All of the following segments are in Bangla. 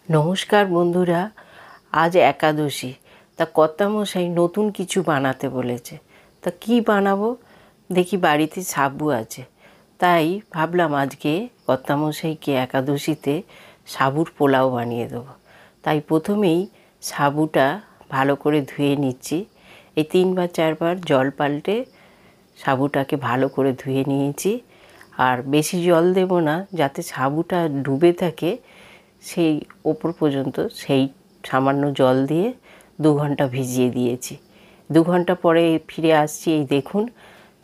নমস্কার বন্ধুরা, আজ একাদশী। তা কর্তামশাই নতুন কিছু বানাতে বলেছে। তা কি বানাবো দেখি, বাড়িতে সাবু আছে, তাই ভাবলাম আজকে কর্তামশাইকে একাদশীতে সাবুর পোলাও বানিয়ে দেবো। তাই প্রথমেই সাবুটা ভালো করে ধুয়ে নিচ্ছি। এই 3 বা 4 বার জল পাল্টে সাবুটাকে ভালো করে ধুয়ে নিয়েছি। আর বেশি জল দেব না, যাতে সাবুটা ডুবে থাকে সেই ওপর পর্যন্ত, সেই সামান্য জল দিয়ে 2 ঘন্টা ভিজিয়ে দিয়েছি। 2 ঘন্টা পরে ফিরে আসছি, এই দেখুন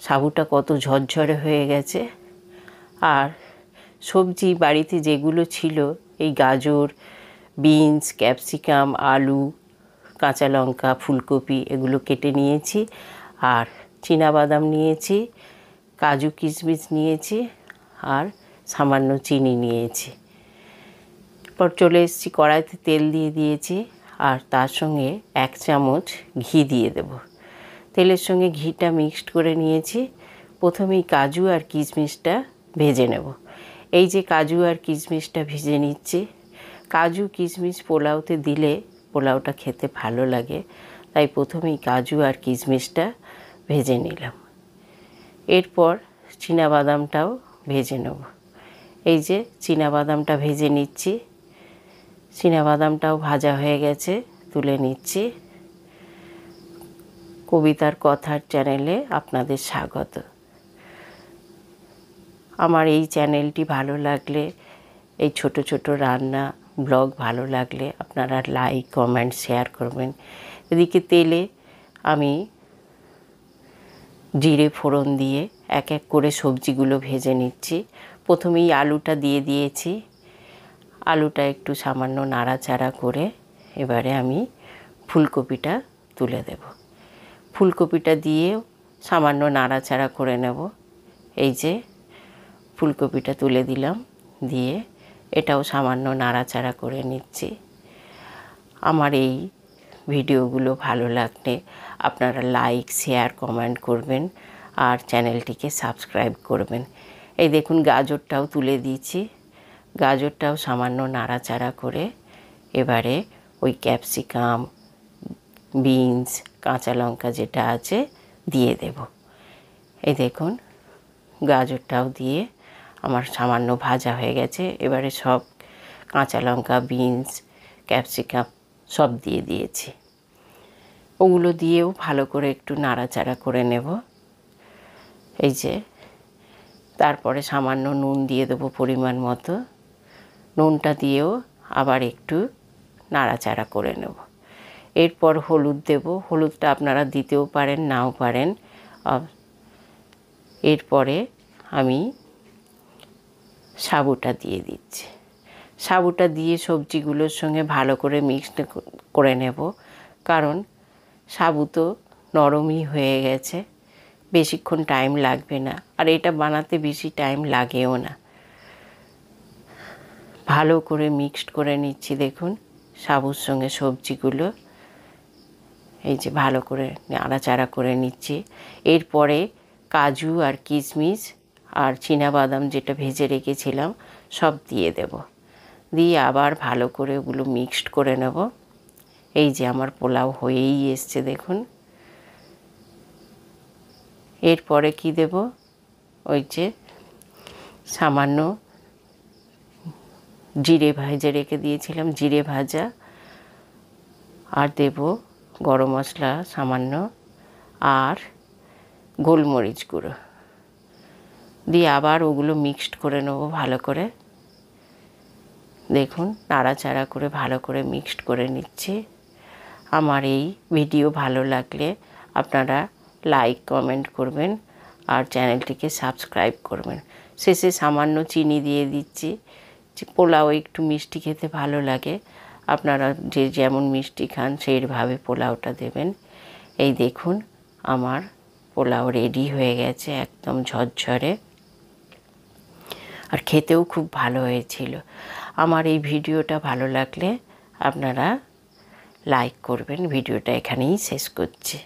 সাবুটা কত ঝরঝরে হয়ে গেছে। আর সবজি বাড়িতে যেগুলো ছিল, এই গাজর, বিনস, ক্যাপসিকাম, আলু, কাঁচা লঙ্কা, ফুলকপি এগুলো কেটে নিয়েছি। আর চীনাবাদাম নিয়েছি, কাজু কিশমিশ নিয়েছি, আর সামান্য চিনি নিয়েছি। পর চলে এসেছি, কড়াইতে তেল দিয়ে দিয়েছি, আর তার সঙ্গে 1 চামচ ঘি দিয়ে দেব। তেলের সঙ্গে ঘিটা মিক্সড করে নিয়েছি। প্রথমেই কাজু আর কিশমিশটা ভেজে নেব। এই যে কাজু আর কিশমিশটা ভেজে নিচ্ছি। কাজু কিশমিশ পোলাওতে দিলে পোলাওটা খেতে ভালো লাগে, তাই প্রথমেই কাজু আর কিশমিশটা ভেজে নিলাম। এরপর চীনাবাদামটাও ভেজে নেব। এই যে চীনাবাদামটা ভেজে নিচ্ছি। চীনাবাদামটাও ভাজা হয়ে গেছে, তুলে নিচ্ছি। কবিতার কথার চ্যানেলে আপনাদের স্বাগত। আমার এই চ্যানেলটি ভালো লাগলে, এই ছোট ছোট রান্না ব্লগ ভালো লাগলে আপনারা লাইক, কমেন্ট, শেয়ার করবেন। এদিকে তেলে আমি জিরে ফোড়ন দিয়ে এক এক করে সবজিগুলো ভেজে নিচ্ছি। প্রথমেই আলুটা দিয়ে দিয়েছি। আলুটা একটু সামান্য নাড়াচাড়া করে এবারে আমি ফুলকপিটা তুলে দেব। ফুলকপিটা দিয়েও সামান্য নাড়াচাড়া করে নেব। এই যে ফুলকপিটা তুলে দিলাম, দিয়ে এটাও সামান্য নাড়াচাড়া করে নিচ্ছি। আমার এই ভিডিওগুলো ভালো লাগলে আপনারা লাইক, শেয়ার, কমেন্ট করবেন, আর চ্যানেলটিকে সাবস্ক্রাইব করবেন। এই দেখুন গাজরটাও তুলে দিয়েছি। গাজরটাও সামান্য নাড়াচাড়া করে এবারে ওই ক্যাপসিকাম, বিনস, কাঁচা লঙ্কা যেটা আছে দিয়ে দেব। এই দেখুন গাজরটাও দিয়ে আমার সামান্য ভাজা হয়ে গেছে। এবারে সব কাঁচা লঙ্কা, বিনস, ক্যাপসিকাম সব দিয়ে দিয়েছি। ওগুলো দিয়েও ভালো করে একটু নাড়াচাড়া করে নেব। এই যে তারপরে সামান্য নুন দিয়ে দেবো পরিমাণ মতো। নুনটা দিয়েও আবার একটু নাড়াচাড়া করে নেব। এরপর হলুদ দেব। হলুদটা আপনারা দিতেও পারেন, নাও পারেন। এরপরে আমি সাবুটা দিয়ে দিচ্ছি। সাবুটা দিয়ে সবজিগুলোর সঙ্গে ভালো করে মিক্সড করে নেব, কারণ সাবু তো নরমই হয়ে গেছে, বেশিক্ষণ টাইম লাগবে না। আর এটা বানাতে বেশি টাইম লাগেও না। ভালো করে মিক্সড করে নিচ্ছি। দেখুন সাবুর সঙ্গে সবজিগুলো এই যে ভালো করে নাড়াচাড়া করে নিচ্ছি। এরপরে কাজু আর কিশমিশ আর চীনাবাদাম যেটা ভেজে রেখেছিলাম সব দিয়ে দেব। দিয়ে আবার ভালো করে ওগুলো মিক্সড করে নেব। এই যে আমার পোলাও হয়েই এসছে দেখুন। এরপরে কি দেব, ওই যে সামান্য জিরে ভেজে রেখে দিয়েছিলাম, জিরে ভাজা, আর দেব গরম মশলা সামান্য, আর গোলমরিচ গুঁড়ো দিয়ে আবার ওগুলো মিক্সড করে নেব ভালো করে। দেখুন নাড়াচাড়া করে ভালো করে মিক্সড করে নিচ্ছি। আমার এই ভিডিও ভালো লাগলে আপনারা লাইক, কমেন্ট করবেন, আর চ্যানেলটিকে সাবস্ক্রাইব করবেন। শেষে সামান্য চিনি দিয়ে দিচ্ছি। পোলাও একটু মিষ্টি খেতে ভালো লাগে, আপনারা যে যেমন মিষ্টি খান সেইভাবে পোলাওটা দেবেন। এই দেখুন আমার পোলাও রেডি হয়ে গেছে, একদম ঝরঝরে, আর খেতেও খুব ভালো হয়েছিল। আমার এই ভিডিওটা ভালো লাগলে আপনারা লাইক করবেন। ভিডিওটা এখানেই শেষ করছি।